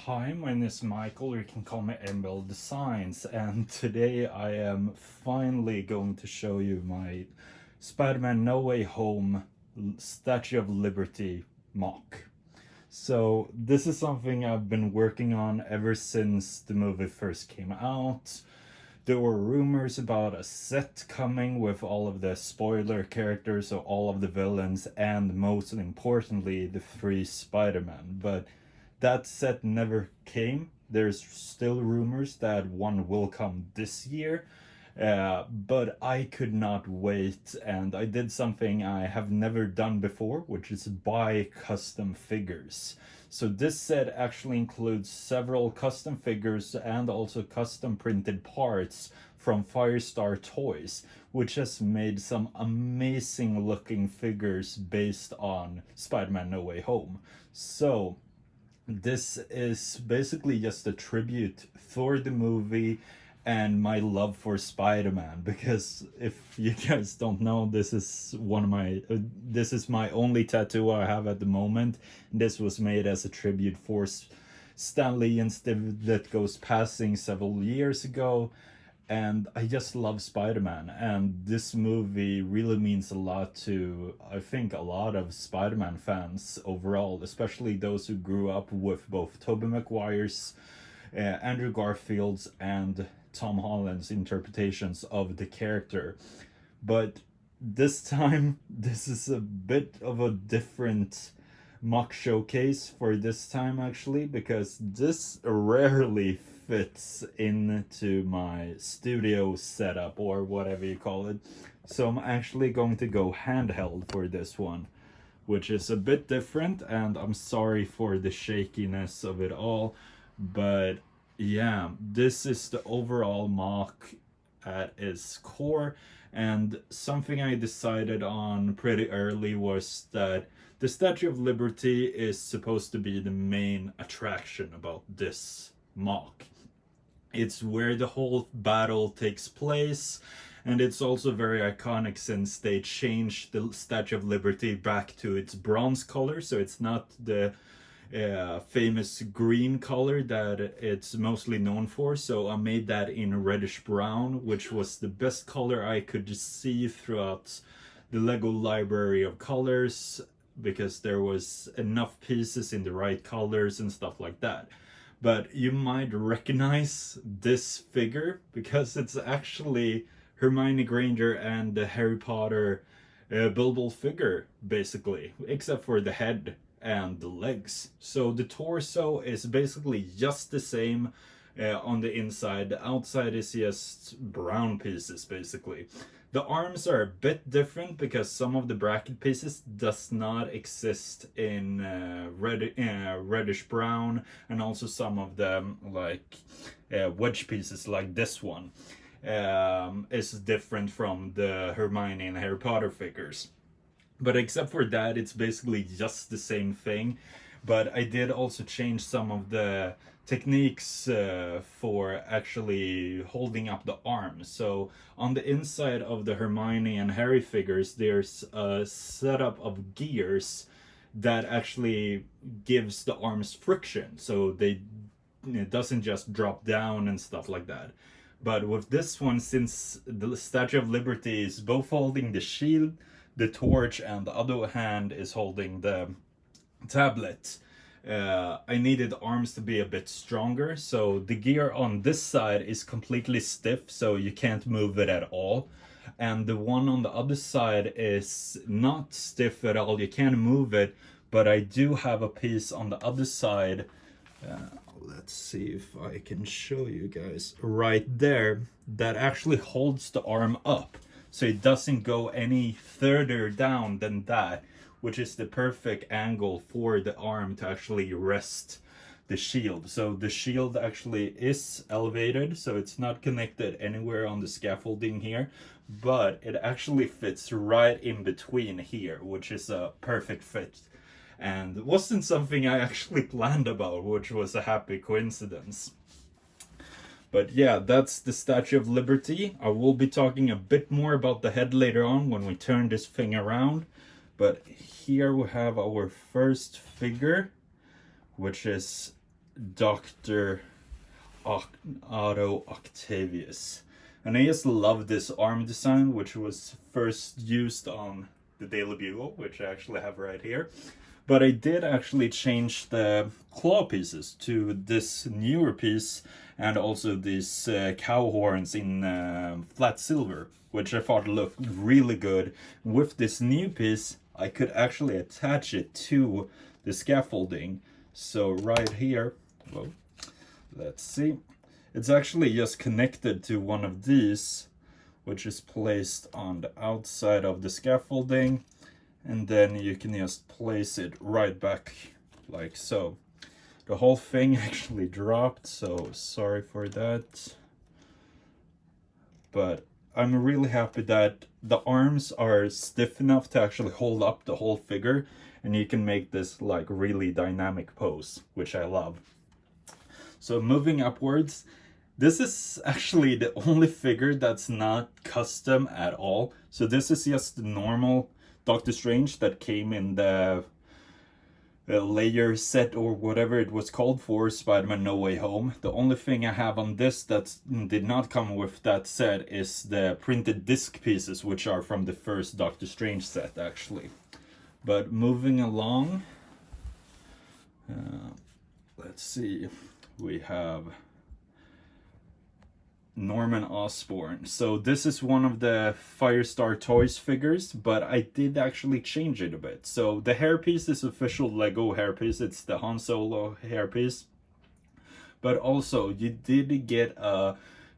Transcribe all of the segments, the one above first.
Hi, my name is Michael, or you can call me MBL Designs, and today I am finally going to show you my Spider-Man No Way Home Statue of Liberty mock. So this is something I've been working on ever since the movie first came out. There were rumors about a set coming with all of the spoiler characters, so all of the villains, and most importantly, the three Spider-Man. But that set never came. There's still rumors that one will come this year. But I could not wait, and I did something I have never done before, which is buy custom figures. So this set actually includes several custom figures and also custom printed parts from Firestar Toys, which has made some amazing looking figures based on Spider-Man No Way Home. So this is basically just a tribute for the movie and my love for Spider-Man, because if you guys don't know, this is my only tattoo I have at the moment. This was made as a tribute for Stan Lee and Steve Ditko's passing several years ago, and I just love Spider-Man, and this movie really means a lot to, I think, a lot of Spider-Man fans overall, especially those who grew up with both Tobey Maguire's, Andrew Garfield's, and Tom Holland's interpretations of the character. But this time, this is a bit of a different mock showcase for this time, actually, because this rarely fits into my studio setup or whatever you call it. So I'm actually going to go handheld for this one, which is a bit different, and I'm sorry for the shakiness of it all. But yeah, this is the overall mock at its core, and something I decided on pretty early was that the Statue of Liberty is supposed to be the main attraction about this mock. It's where the whole battle takes place, and it's also very iconic since they changed the Statue of Liberty back to its bronze color, so it's not the famous green color that it's mostly known for. So I made that in reddish brown, which was the best color I could see throughout the Lego library of colors, because there was enough pieces in the right colors and stuff like that. But you might recognize this figure because it's actually Hermione Granger and the Harry Potter Bilbo figure, basically, except for the head and the legs. So the torso is basically just the same on the inside. The outside is just brown pieces, basically. The arms are a bit different because some of the bracket pieces does not exist in reddish brown, and also some of them, like wedge pieces like this one, is different from the Hermione and Harry Potter figures. But except for that, it's basically just the same thing. But I did also change some of the techniques for actually holding up the arms. So on the inside of the Hermione and Harry figures, there's a setup of gears that actually gives the arms friction, so it doesn't just drop down and stuff like that. But with this one, since the Statue of Liberty is both holding the shield, the torch, and the other hand is holding the tablet, I needed the arms to be a bit stronger. So the gear on this side is completely stiff, so you can't move it at all. And the one on the other side is not stiff at all, you can't move it. But I do have a piece on the other side. Let's see if I can show you guys right there, that actually holds the arm up, so it doesn't go any further down than that, which is the perfect angle for the arm to actually rest the shield. So the shield actually is elevated, so it's not connected anywhere on the scaffolding here, but it actually fits right in between here, which is a perfect fit. And it wasn't something I actually planned about, which was a happy coincidence. But yeah, that's the Statue of Liberty. I will be talking a bit more about the head later on when we turn this thing around. But here we have our first figure, which is Dr. Otto Octavius. And I just love this arm design, which was first used on the Daily Bugle, which I actually have right here. But I did actually change the claw pieces to this newer piece, and also these cow horns in flat silver, which I thought looked really good. With this new piece, I could actually attach it to the scaffolding. So right here, well, let's see. It's actually just connected to one of these, which is placed on the outside of the scaffolding. And then you can just place it right back like so. The whole thing actually dropped, so sorry for that. But I'm really happy that the arms are stiff enough to actually hold up the whole figure, and you can make this like really dynamic pose, which I love. So moving upwards, this is actually the only figure that's not custom at all. So this is just the normal Doctor Strange that came in the layer set or whatever it was called for Spider-Man No Way Home. The only thing I have on this that did not come with that set is the printed disc pieces, which are from the first Doctor Strange set actually. But moving along, let's see, we have Norman Osborn. So this is one of the Firestar Toys figures, but I did actually change it a bit. So the hairpiece is official Lego hairpiece. It's the Han Solo hairpiece. But also you did get a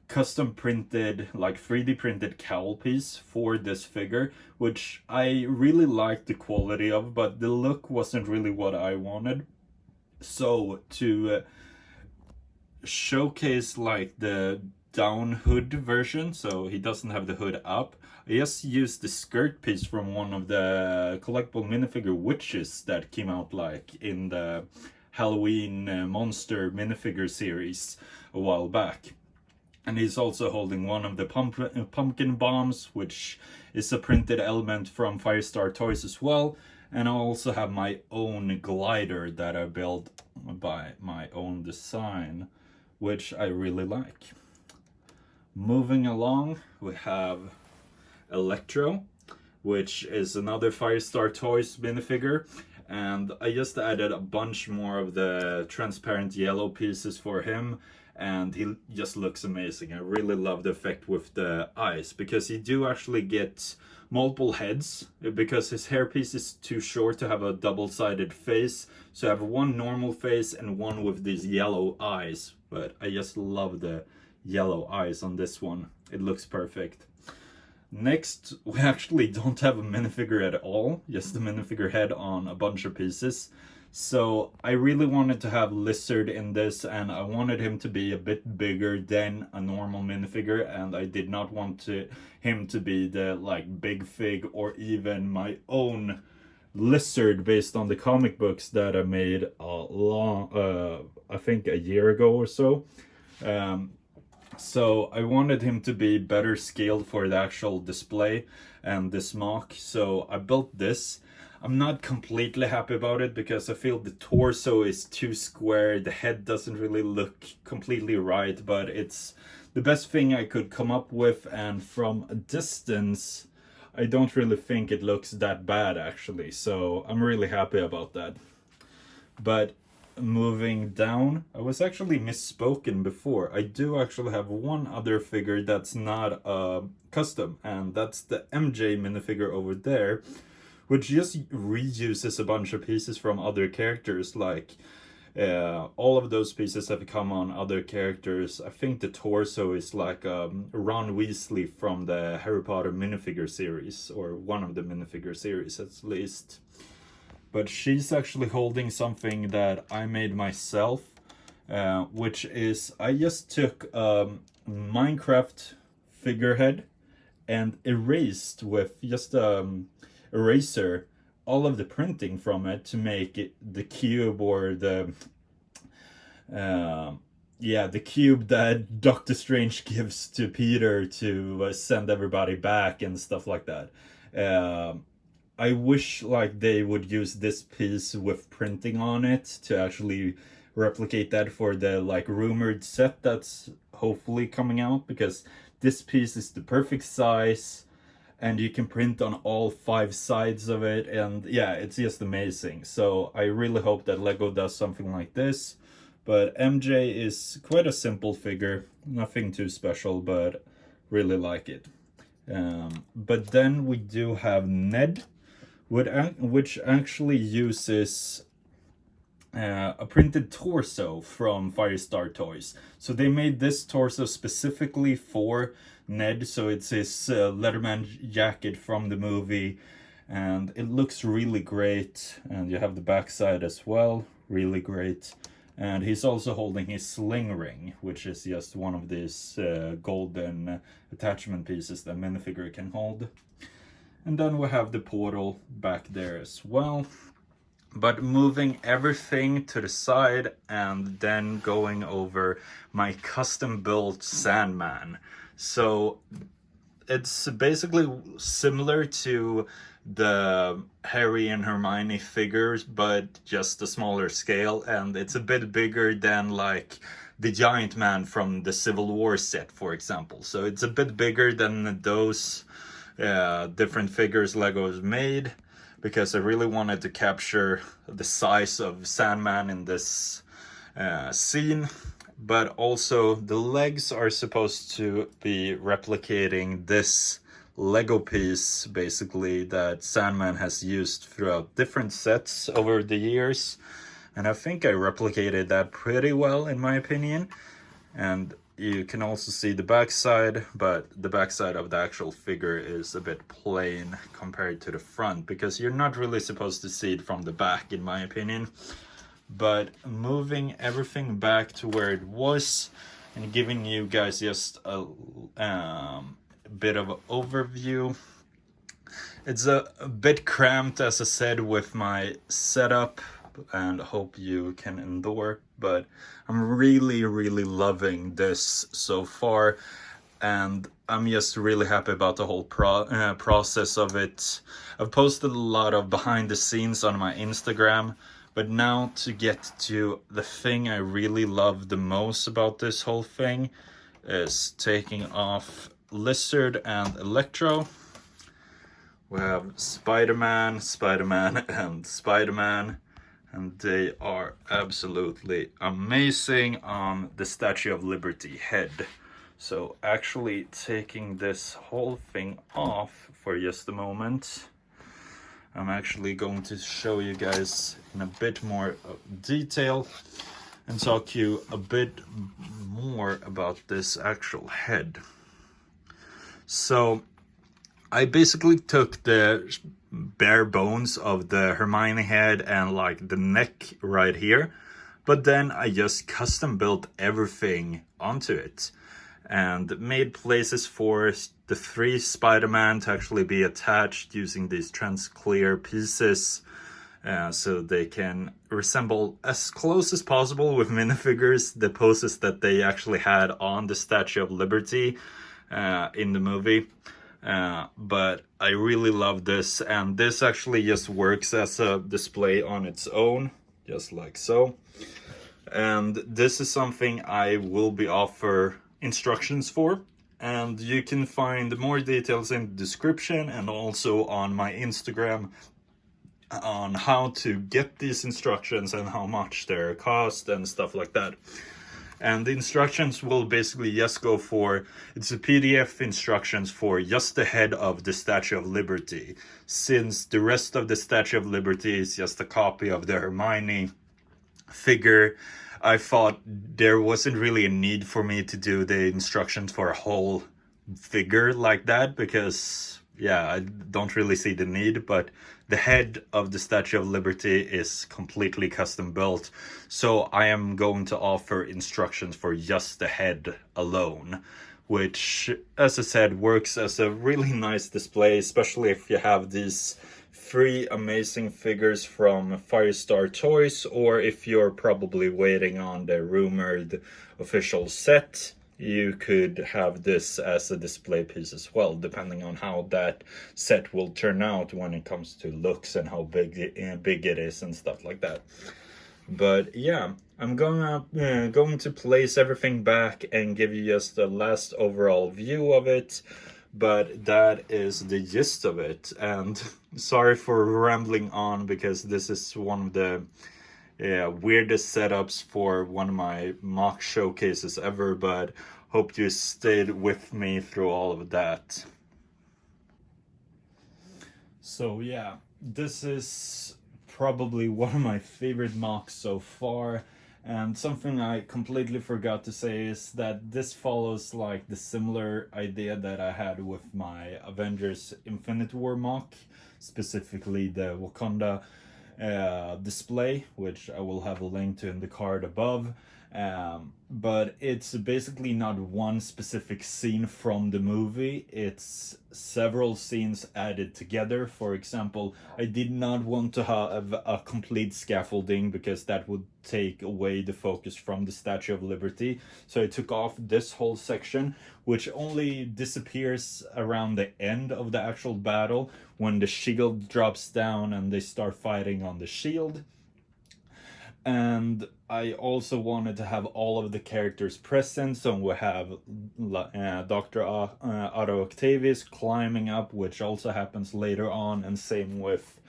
custom printed, like 3D printed cowl piece for this figure, which I really liked the quality of, but the look wasn't really what I wanted. So to showcase like the down hood version, so he doesn't have the hood up, I just used the skirt piece from one of the collectible minifigure witches that came out like in the Halloween monster minifigure series a while back. And he's also holding one of the pumpkin bombs, which is a printed element from Firestar Toys as well. And I also have my own glider that I built by my own design, which I really like. Moving along, we have Electro, which is another Firestar Toys minifigure, and I just added a bunch more of the transparent yellow pieces for him, and he just looks amazing. I really love the effect with the eyes, because you do actually get multiple heads, because his hairpiece is too short to have a double-sided face, so I have one normal face and one with these yellow eyes, but I just love the yellow eyes on this one. It looks perfect. Next, we actually don't have a minifigure at all, just the minifigure head on a bunch of pieces. So I really wanted to have Lizard in this, and I wanted him to be a bit bigger than a normal minifigure, and I did not want him to be the like Big Fig or even my own Lizard based on the comic books that I made I think a year ago or so. So I wanted him to be better scaled for the actual display and this mock, so I built this. I'm not completely happy about it because I feel the torso is too square, the head doesn't really look completely right, but it's the best thing I could come up with, and from a distance I don't really think it looks that bad actually, so I'm really happy about that. But moving down, I was actually misspoken before. I do actually have one other figure that's not custom, and that's the MJ minifigure over there, which just reuses a bunch of pieces from other characters. Like all of those pieces have come on other characters. I think the torso is like Ron Weasley from the Harry Potter minifigure series, or one of the minifigure series at least. But she's actually holding something that I made myself, which is I just took a Minecraft figurehead and erased with just eraser all of the printing from it to make it the cube, or the the cube that Doctor Strange gives to Peter to send everybody back and stuff like that. I wish like they would use this piece with printing on it to actually replicate that for the like rumored set that's hopefully coming out, because this piece is the perfect size and you can print on all 5 sides of it, and yeah, it's just amazing. So I really hope that Lego does something like this. But MJ is quite a simple figure, nothing too special, but really like it. But then we do have Ned, which actually uses a printed torso from Firestar Toys. So they made this torso specifically for Ned, so it's his Letterman jacket from the movie, and it looks really great. And you have the backside as well, really great. And he's also holding his sling ring, which is just one of these golden attachment pieces that minifigure can hold. And then we have the portal back there as well. But moving everything to the side and then going over my custom built Sandman. So it's basically similar to the Harry and Hermione figures, but just a smaller scale, and it's a bit bigger than like the Giant Man from the Civil War set, for example. So it's a bit bigger than those different figures Lego has made, because I really wanted to capture the size of Sandman in this scene. But also the legs are supposed to be replicating this Lego piece, basically, that Sandman has used throughout different sets over the years. And I think I replicated that pretty well, in my opinion. And you can also see the backside, but the backside of the actual figure is a bit plain compared to the front, because you're not really supposed to see it from the back, in my opinion. But moving everything back to where it was and giving you guys just a bit of an overview. It's a bit cramped, as I said, with my setup, and hope you can endure, but I'm really loving this so far, and I'm just really happy about the whole process of it. I've posted a lot of behind the scenes on my Instagram, but now to get to the thing I really love the most about this whole thing is taking off Lizard and Electro. We have Spider-Man, and Spider-Man, and they are absolutely amazing on the Statue of Liberty head. So actually taking this whole thing off for just a moment, I'm actually going to show you guys in a bit more detail and talk to you a bit more about this actual head. So I basically took the bare bones of the Hermione head and like the neck right here, but then I just custom built everything onto it and made places for the 3 Spider-Man to actually be attached using these trans-clear pieces, so they can resemble as close as possible with minifigures the poses that they actually had on the Statue of Liberty in the movie. But I really love this, and this actually just works as a display on its own, just like so. And this is something I will be offer instructions for, and you can find more details in the description and also on my Instagram on how to get these instructions and how much they cost and stuff like that. And the instructions will basically just go for, it's a PDF instructions for just the head of the Statue of Liberty, since the rest of the Statue of Liberty is just a copy of the Hermione figure. I thought there wasn't really a need for me to do the instructions for a whole figure like that, because yeah, I don't really see the need, but the head of the Statue of Liberty is completely custom built, so I am going to offer instructions for just the head alone, which, as I said, works as a really nice display, especially if you have these 3 amazing figures from Firestar Toys, or if you're probably waiting on the rumored official set, you could have this as a display piece as well, depending on how that set will turn out when it comes to looks and how big it is and stuff like that. But yeah, I'm going to place everything back and give you just the last overall view of it. But that is the gist of it. And sorry for rambling on, because this is one of the weirdest setups for one of my mock showcases ever. But hope you stayed with me through all of that. So yeah, this is probably one of my favorite mocks so far. And something I completely forgot to say is that this follows like the similar idea that I had with my Avengers Infinite War mock, specifically the Wakanda display, which I will have a link to in the card above. But it's basically not one specific scene from the movie, it's several scenes added together. For example, I did not want to have a complete scaffolding because that would take away the focus from the Statue of Liberty. So I took off this whole section, which only disappears around the end of the actual battle when the shield drops down and they start fighting on the shield. And I also wanted to have all of the characters present, so we have Dr. Otto Octavius climbing up, which also happens later on, and same with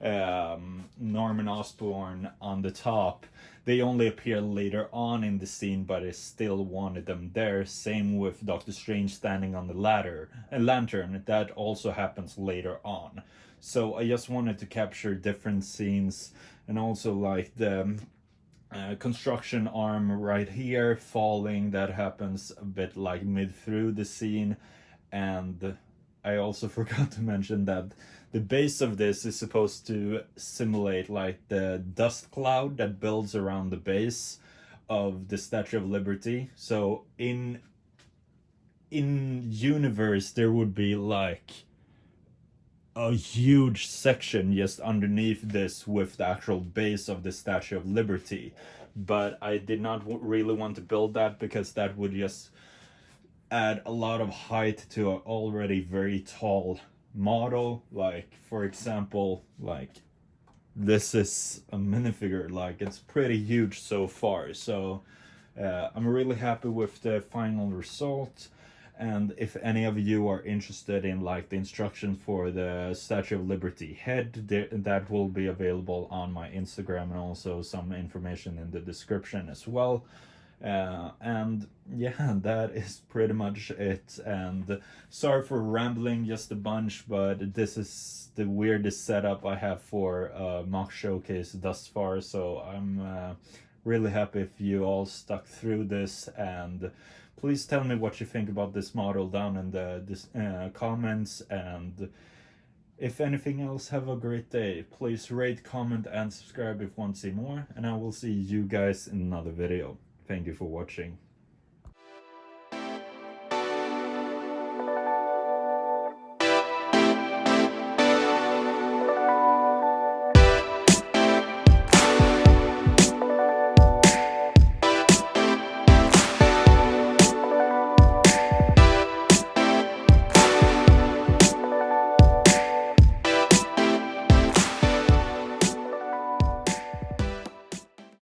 Norman Osborn on the top. They only appear later on in the scene, but I still wanted them there. Same with Doctor Strange standing on the lantern. That also happens later on. So I just wanted to capture different scenes, and also like the construction arm right here falling, that happens a bit like mid through the scene. And I also forgot to mention that the base of this is supposed to simulate like the dust cloud that builds around the base of the Statue of Liberty. So in universe there would be like a huge section just underneath this with the actual base of the Statue of Liberty. But I did not really want to build that, because that would just add a lot of height to an already very tall model. Like, for example, like this is a minifigure, like it's pretty huge so far. So I'm really happy with the final result. And if any of you are interested in like the instructions for the Statue of Liberty head, that will be available on my Instagram, and also some information in the description as well. And yeah, that is pretty much it. And sorry for rambling just a bunch, but this is the weirdest setup I have for a mock showcase thus far. So I'm really happy if you all stuck through this, and please tell me what you think about this model down in the comments. And if anything else, have a great day. Please rate, comment, and subscribe if you want to see more, and I will see you guys in another video. Thank you for watching.